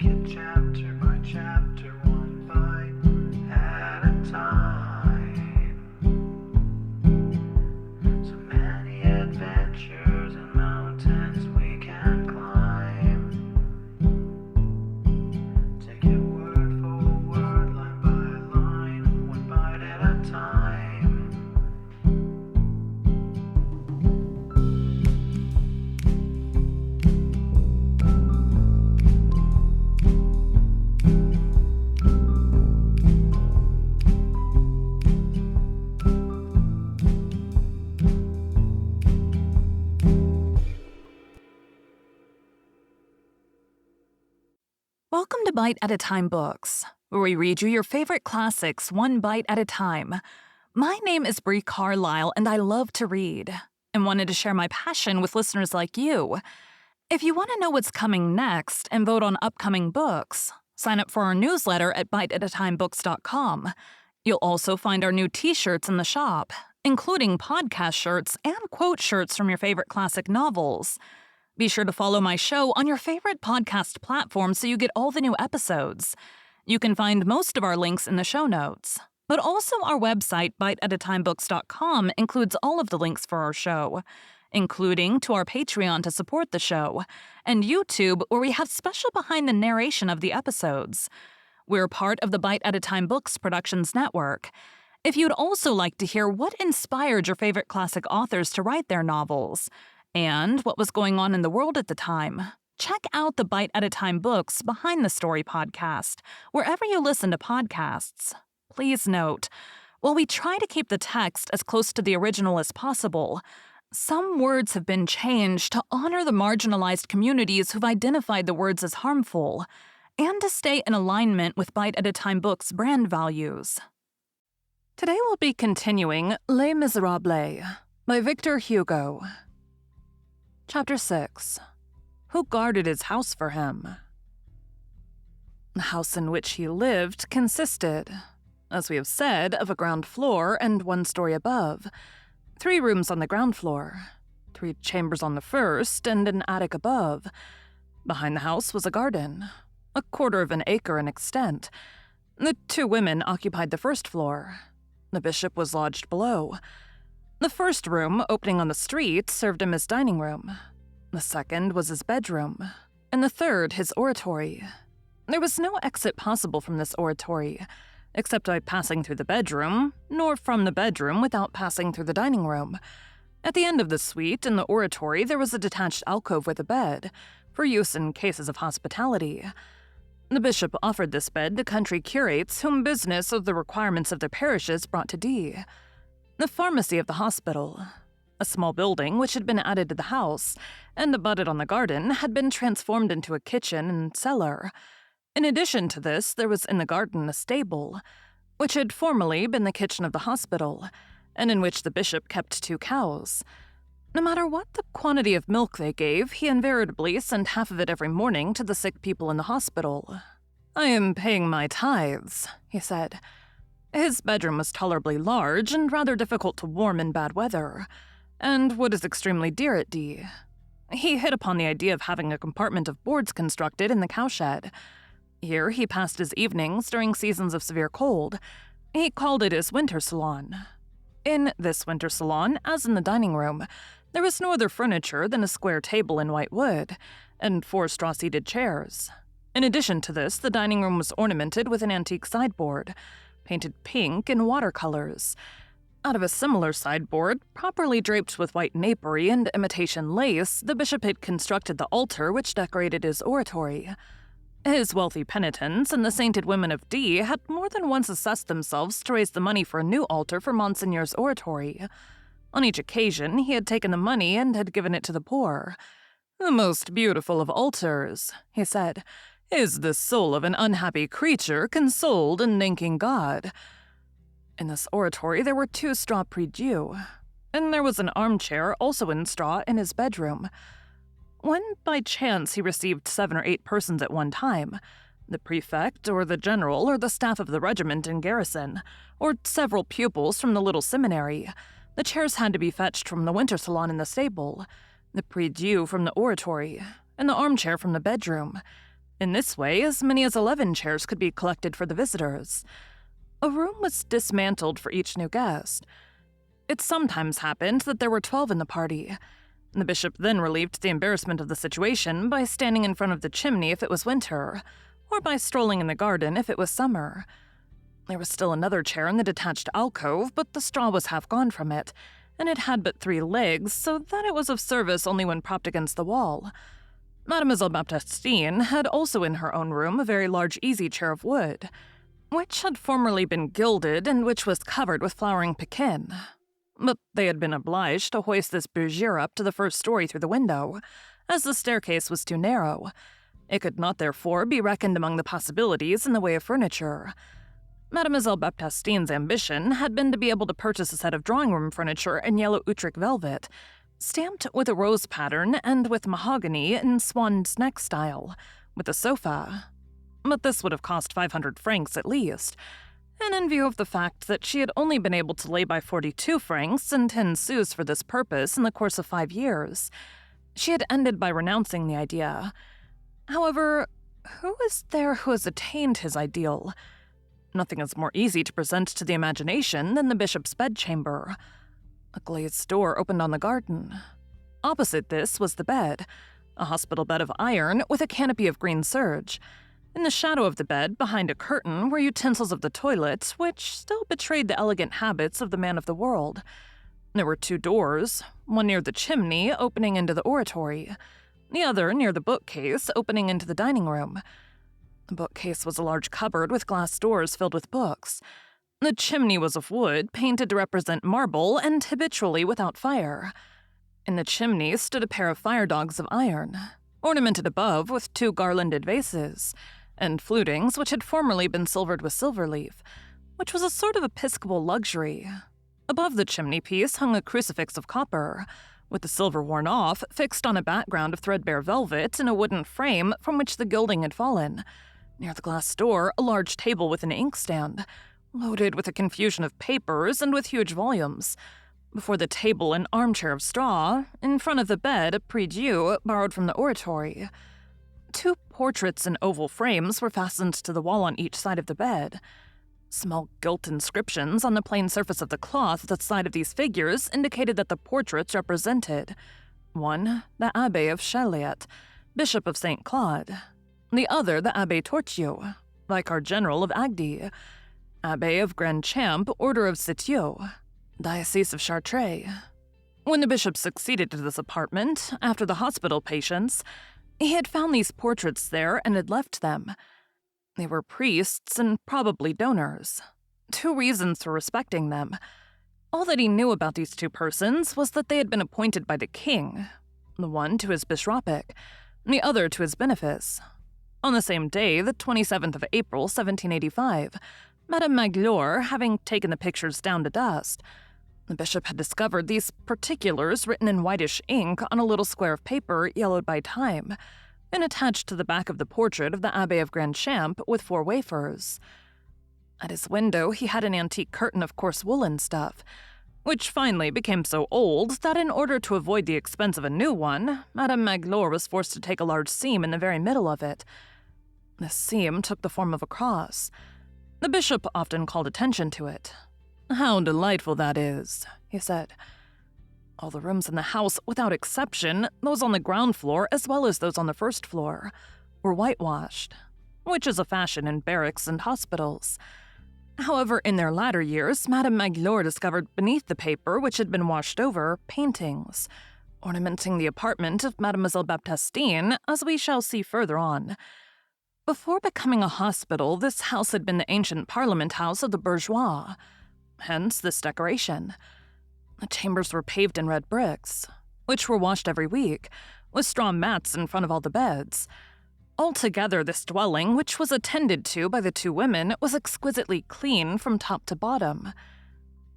it chapter by chapter, one bite at a time. So many adventures and mountains we can climb. Take it word for word, line by line, one bite at a time. Welcome to Bite at a Time Books, where we read you your favorite classics one bite at a time. My name is Bree Carlile, and I love to read, and wanted to share my passion with listeners like you. If you want to know what's coming next and vote on upcoming books, sign up for our newsletter at biteatatimebooks.com. You'll also find our new t-shirts in the shop, including podcast shirts and quote shirts from your favorite classic novels. Be sure to follow my show on your favorite podcast platform so you get all the new episodes. You can find most of our links in the show notes, but also our website, biteatatimebooks.com, includes all of the links for our show, including to our Patreon to support the show, and YouTube, where we have special behind the narration of the episodes. We're part of the Bite at a Time Books Productions Network. If you'd also like to hear what inspired your favorite classic authors to write their novels, and what was going on in the world at the time, check out the Bite at a Time Books Behind the Story podcast, wherever you listen to podcasts. Please note, while we try to keep the text as close to the original as possible, some words have been changed to honor the marginalized communities who've identified the words as harmful, and to stay in alignment with Bite at a Time Books' brand values. Today we'll be continuing Les Miserables by Victor Hugo. Chapter 6. Who guarded his house for him? The house in which he lived consisted, as we have said, of a ground floor and one story above, 3 rooms on the ground floor, 3 chambers on the first, and an attic above. Behind the house was a garden, 1/4 of an acre in extent. The 2 women occupied the first floor. The bishop was lodged below. The first room, opening on the street, served him as dining room. The second was his bedroom, and the third his oratory. There was no exit possible from this oratory, except by passing through the bedroom, nor from the bedroom without passing through the dining room. At the end of the suite, in the oratory, there was a detached alcove with a bed, for use in cases of hospitality. The bishop offered this bed to country curates whom business or the requirements of their parishes brought to D. The pharmacy of the hospital, a small building which had been added to the house and abutted on the garden, had been transformed into a kitchen and cellar. In addition to this, there was in the garden a stable, which had formerly been the kitchen of the hospital, and in which the bishop kept 2 cows. No matter what the quantity of milk they gave, he invariably sent half of it every morning to the sick people in the hospital. "I am paying my tithes," he said. His bedroom was tolerably large and rather difficult to warm in bad weather, and wood is extremely dear at D. He hit upon the idea of having a compartment of boards constructed in the cowshed. Here he passed his evenings during seasons of severe cold. He called it his winter salon. In this winter salon, as in the dining room, there was no other furniture than a square table in white wood, and 4 straw-seated chairs. In addition to this, the dining room was ornamented with an antique sideboard, painted pink in watercolors. Out of a similar sideboard, properly draped with white napery and imitation lace, the bishop had constructed the altar which decorated his oratory. His wealthy penitents and the sainted women of D had more than once assessed themselves to raise the money for a new altar for Monsignor's oratory. On each occasion, he had taken the money and had given it to the poor. "The most beautiful of altars," he said, "is the soul of an unhappy creature consoled in thanking God." In this oratory there were 2 straw prie-dieu, and there was an armchair also in straw in his bedroom. When by chance he received 7 or 8 persons at one time, the prefect or the general or the staff of the regiment in garrison, or several pupils from the little seminary, the chairs had to be fetched from the winter salon in the stable, the prie-dieu from the oratory, and the armchair from the bedroom, In this way, as many as 11 chairs could be collected for the visitors. A room was dismantled for each new guest. It sometimes happened that there were 12 in the party. The bishop then relieved the embarrassment of the situation by standing in front of the chimney if it was winter, or by strolling in the garden if it was summer. There was still another chair in the detached alcove, but the straw was half gone from it, and it had but 3 legs, so that it was of service only when propped against the wall. Mademoiselle Baptistine had also in her own room a very large easy-chair of wood, which had formerly been gilded and which was covered with flowering pekin. But they had been obliged to hoist this bergère up to the first story through the window, as the staircase was too narrow. It could not therefore be reckoned among the possibilities in the way of furniture. Mademoiselle Baptistine's ambition had been to be able to purchase a set of drawing-room furniture in yellow Utrecht velvet, stamped with a rose pattern and with mahogany in swan's neck style, with a sofa. But this would have cost 500 francs at least, and in view of the fact that she had only been able to lay by 42 francs and 10 sous for this purpose in the course of 5 years, she had ended by renouncing the idea. However, who is there who has attained his ideal? Nothing is more easy to present to the imagination than the bishop's bedchamber. A glazed door opened on the garden. Opposite this was the bed, a hospital bed of iron with a canopy of green serge. In the shadow of the bed, behind a curtain, were utensils of the toilet, which still betrayed the elegant habits of the man of the world. There were 2 doors, one near the chimney, opening into the oratory, the other near the bookcase, opening into the dining room. The bookcase was a large cupboard with glass doors filled with books. The chimney was of wood, painted to represent marble and habitually without fire. In the chimney stood a pair of fire dogs of iron, ornamented above with 2 garlanded vases, and flutings which had formerly been silvered with silver leaf, which was a sort of episcopal luxury. Above the chimney-piece hung a crucifix of copper, with the silver worn off, fixed on a background of threadbare velvet in a wooden frame from which the gilding had fallen. Near the glass door, a large table with an inkstand, loaded with a confusion of papers and with huge volumes. Before the table, an armchair of straw. In front of the bed, a prie-dieu borrowed from the oratory. 2 portraits in oval frames were fastened to the wall on each side of the bed. Small gilt inscriptions on the plain surface of the cloth at the side of these figures indicated that the portraits represented 1. The Abbé of Chaliet, Bishop of St. Claude; the other, the Abbé Torchiu, Vicar General of Agde, Abbé of Grand Champ, Order of Citeaux, Diocese of Chartres. When the bishop succeeded to this apartment, after the hospital patients, he had found these portraits there and had left them. They were priests and probably donors. 2 reasons for respecting them. All that he knew about these 2 persons was that they had been appointed by the king, the one to his bishopric, the other to his benefice. On the same day, the 27th of April, 1785, Madame Magloire having taken the pictures down to dust, the bishop had discovered these particulars written in whitish ink on a little square of paper yellowed by time, and attached to the back of the portrait of the Abbé of Grand Champ with 4 wafers. At his window he had an antique curtain of coarse woolen stuff, which finally became so old that in order to avoid the expense of a new one, Madame Magloire was forced to take a large seam in the very middle of it. This seam took the form of a cross. The bishop often called attention to it. "How delightful that is," he said. All the rooms in the house, without exception, those on the ground floor as well as those on the first floor, were whitewashed, which is a fashion in barracks and hospitals. However, in their latter years, Madame Magloire discovered beneath the paper which had been washed over paintings, ornamenting the apartment of Mademoiselle Baptistine, as we shall see further on. Before becoming a hospital, this house had been the ancient parliament house of the bourgeois, hence this decoration. The chambers were paved in red bricks, which were washed every week, with straw mats in front of all the beds. Altogether, this dwelling, which was attended to by the 2 women, was exquisitely clean from top to bottom.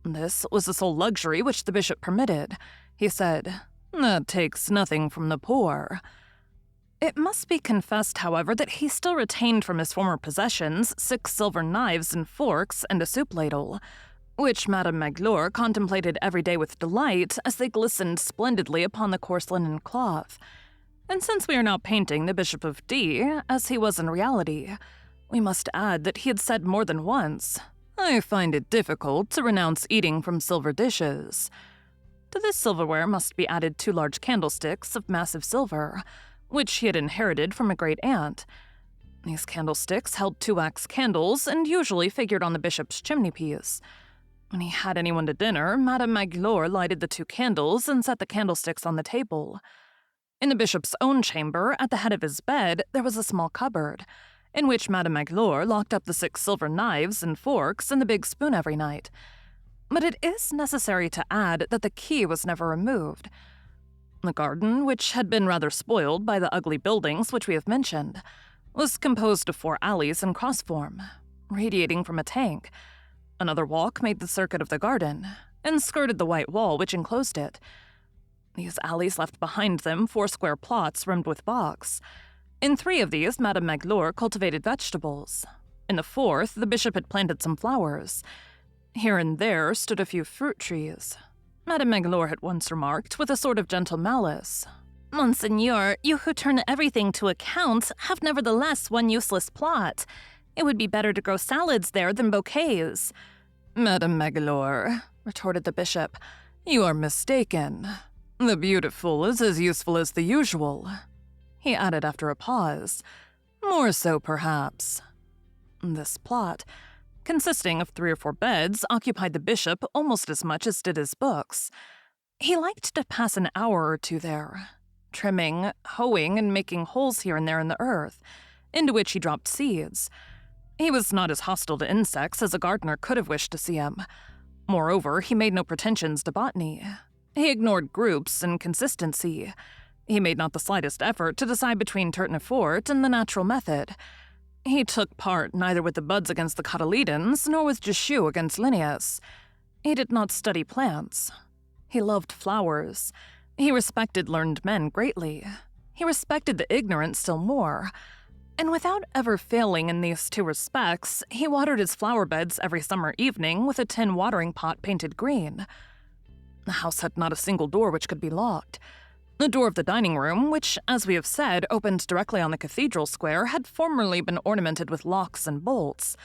This was the sole luxury which the bishop permitted. He said, "That takes nothing from the poor." It must be confessed, however, that he still retained from his former possessions 6 silver knives and forks and a soup ladle, which Madame Magloire contemplated every day with delight as they glistened splendidly upon the coarse linen cloth. And since we are now painting the Bishop of D as he was in reality, we must add that he had said more than once, "I find it difficult to renounce eating from silver dishes." To this silverware must be added 2 large candlesticks of massive silver, which he had inherited from a great aunt. These candlesticks held 2 wax candles and usually figured on the bishop's chimney-piece. When he had anyone to dinner, Madame Magloire lighted the 2 candles and set the candlesticks on the table. In the bishop's own chamber, at the head of his bed, there was a small cupboard, in which Madame Magloire locked up the 6 silver knives and forks and the big spoon every night. But it is necessary to add that the key was never removed. The garden, which had been rather spoiled by the ugly buildings which we have mentioned, was composed of 4 alleys in cross form, radiating from a tank. Another walk made the circuit of the garden, and skirted the white wall which enclosed it. These alleys left behind them 4 square plots rimmed with box. In 3 of these, Madame Magloire cultivated vegetables. In the 4th, the bishop had planted some flowers. Here and there stood a few fruit trees. Madame Magloire had once remarked, with a sort of gentle malice, "Monseigneur, you who turn everything to account have nevertheless one useless plot. It would be better to grow salads there than bouquets." "Madame Magloire," retorted the bishop, "you are mistaken. The beautiful is as useful as the usual," he added after a pause. "More so, perhaps." This plot, consisting of 3 or 4 beds, occupied the bishop almost as much as did his books. He liked to pass an hour or 2 there, trimming, hoeing, and making holes here and there in the earth, into which he dropped seeds. He was not as hostile to insects as a gardener could have wished to see him. Moreover, he made no pretensions to botany. He ignored groups and consistency. He made not the slightest effort to decide between Tournefort and the natural method. He took part neither with the buds against the cotyledons nor with Jussieu against Linnaeus. He did not study plants. He loved flowers. He respected learned men greatly. He respected the ignorant still more. And without ever failing in these 2 respects, he watered his flower beds every summer evening with a tin watering pot painted green. The house had not a single door which could be locked. The door of the dining room, which, as we have said, opened directly on the cathedral square, had formerly been ornamented with locks and bolts,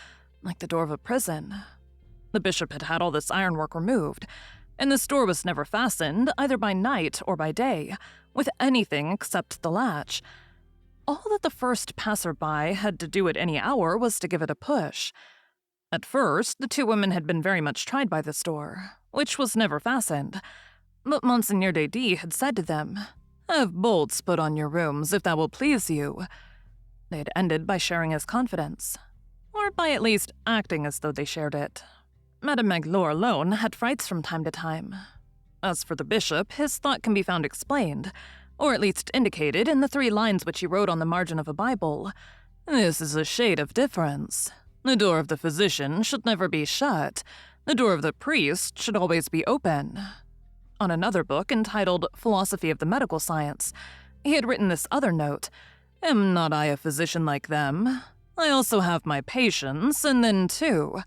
like the door of a prison. The bishop had had all this ironwork removed, and this door was never fastened, either by night or by day, with anything except the latch. All that the first passer-by had to do at any hour was to give it a push. At first, the 2 women had been very much tried by this door, which was never fastened. But Monseigneur de D had said to them, "Have bolts put on your rooms, if that will please you." They had ended by sharing his confidence, or by at least acting as though they shared it. Madame Magloire alone had frights from time to time. As for the bishop, his thought can be found explained, or at least indicated in the 3 lines which he wrote on the margin of a Bible. "This is a shade of difference. The door of the physician should never be shut. The door of the priest should always be open." On another book, entitled Philosophy of the Medical Science, he had written this other note, "Am not I a physician like them? I also have my patients, and then, too,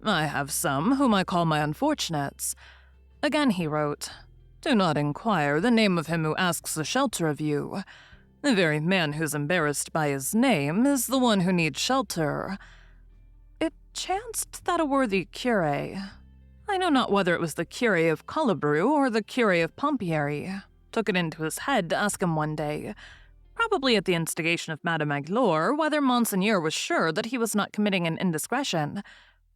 I have some whom I call my unfortunates." Again he wrote, "Do not inquire the name of him who asks a shelter of you. The very man who's embarrassed by his name is the one who needs shelter." It chanced that a worthy curé, I know not whether it was the curé of Collabrew or the curé of Pompierry, took it into his head to ask him one day, probably at the instigation of Madame Magloire, whether Monseigneur was sure that he was not committing an indiscretion,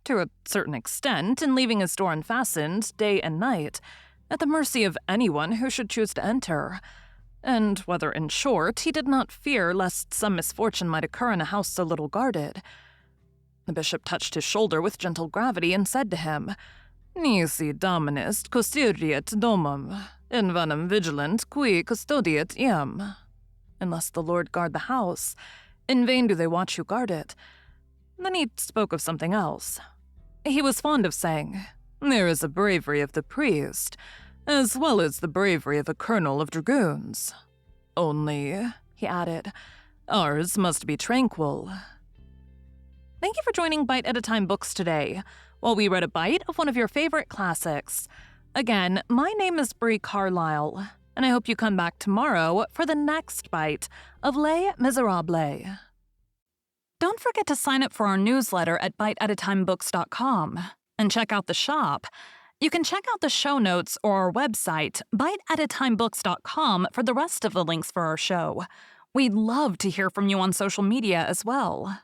to a certain extent, in leaving his door unfastened day and night, at the mercy of anyone who should choose to enter, and whether, in short, he did not fear lest some misfortune might occur in a house so little guarded. The bishop touched his shoulder with gentle gravity and said to him, "Nisi dominus custodiet domum, in vanum vigilant qui custodiet iam." Unless the Lord guard the house, in vain do they watch who guard it. Then he spoke of something else. He was fond of saying, "There is a bravery of the priest, as well as the bravery of a colonel of dragoons. Only," he added, "ours must be tranquil." Thank you for joining Bite at a Time Books today, while we read a bite of one of your favorite classics. Again, my name is Bree Carlile. And I hope you come back tomorrow for the next bite of Les Miserables. Don't forget to sign up for our newsletter at biteatatimebooks.com and check out the shop. You can check out the show notes or our website, biteatatimebooks.com, for the rest of the links for our show. We'd love to hear from you on social media as well.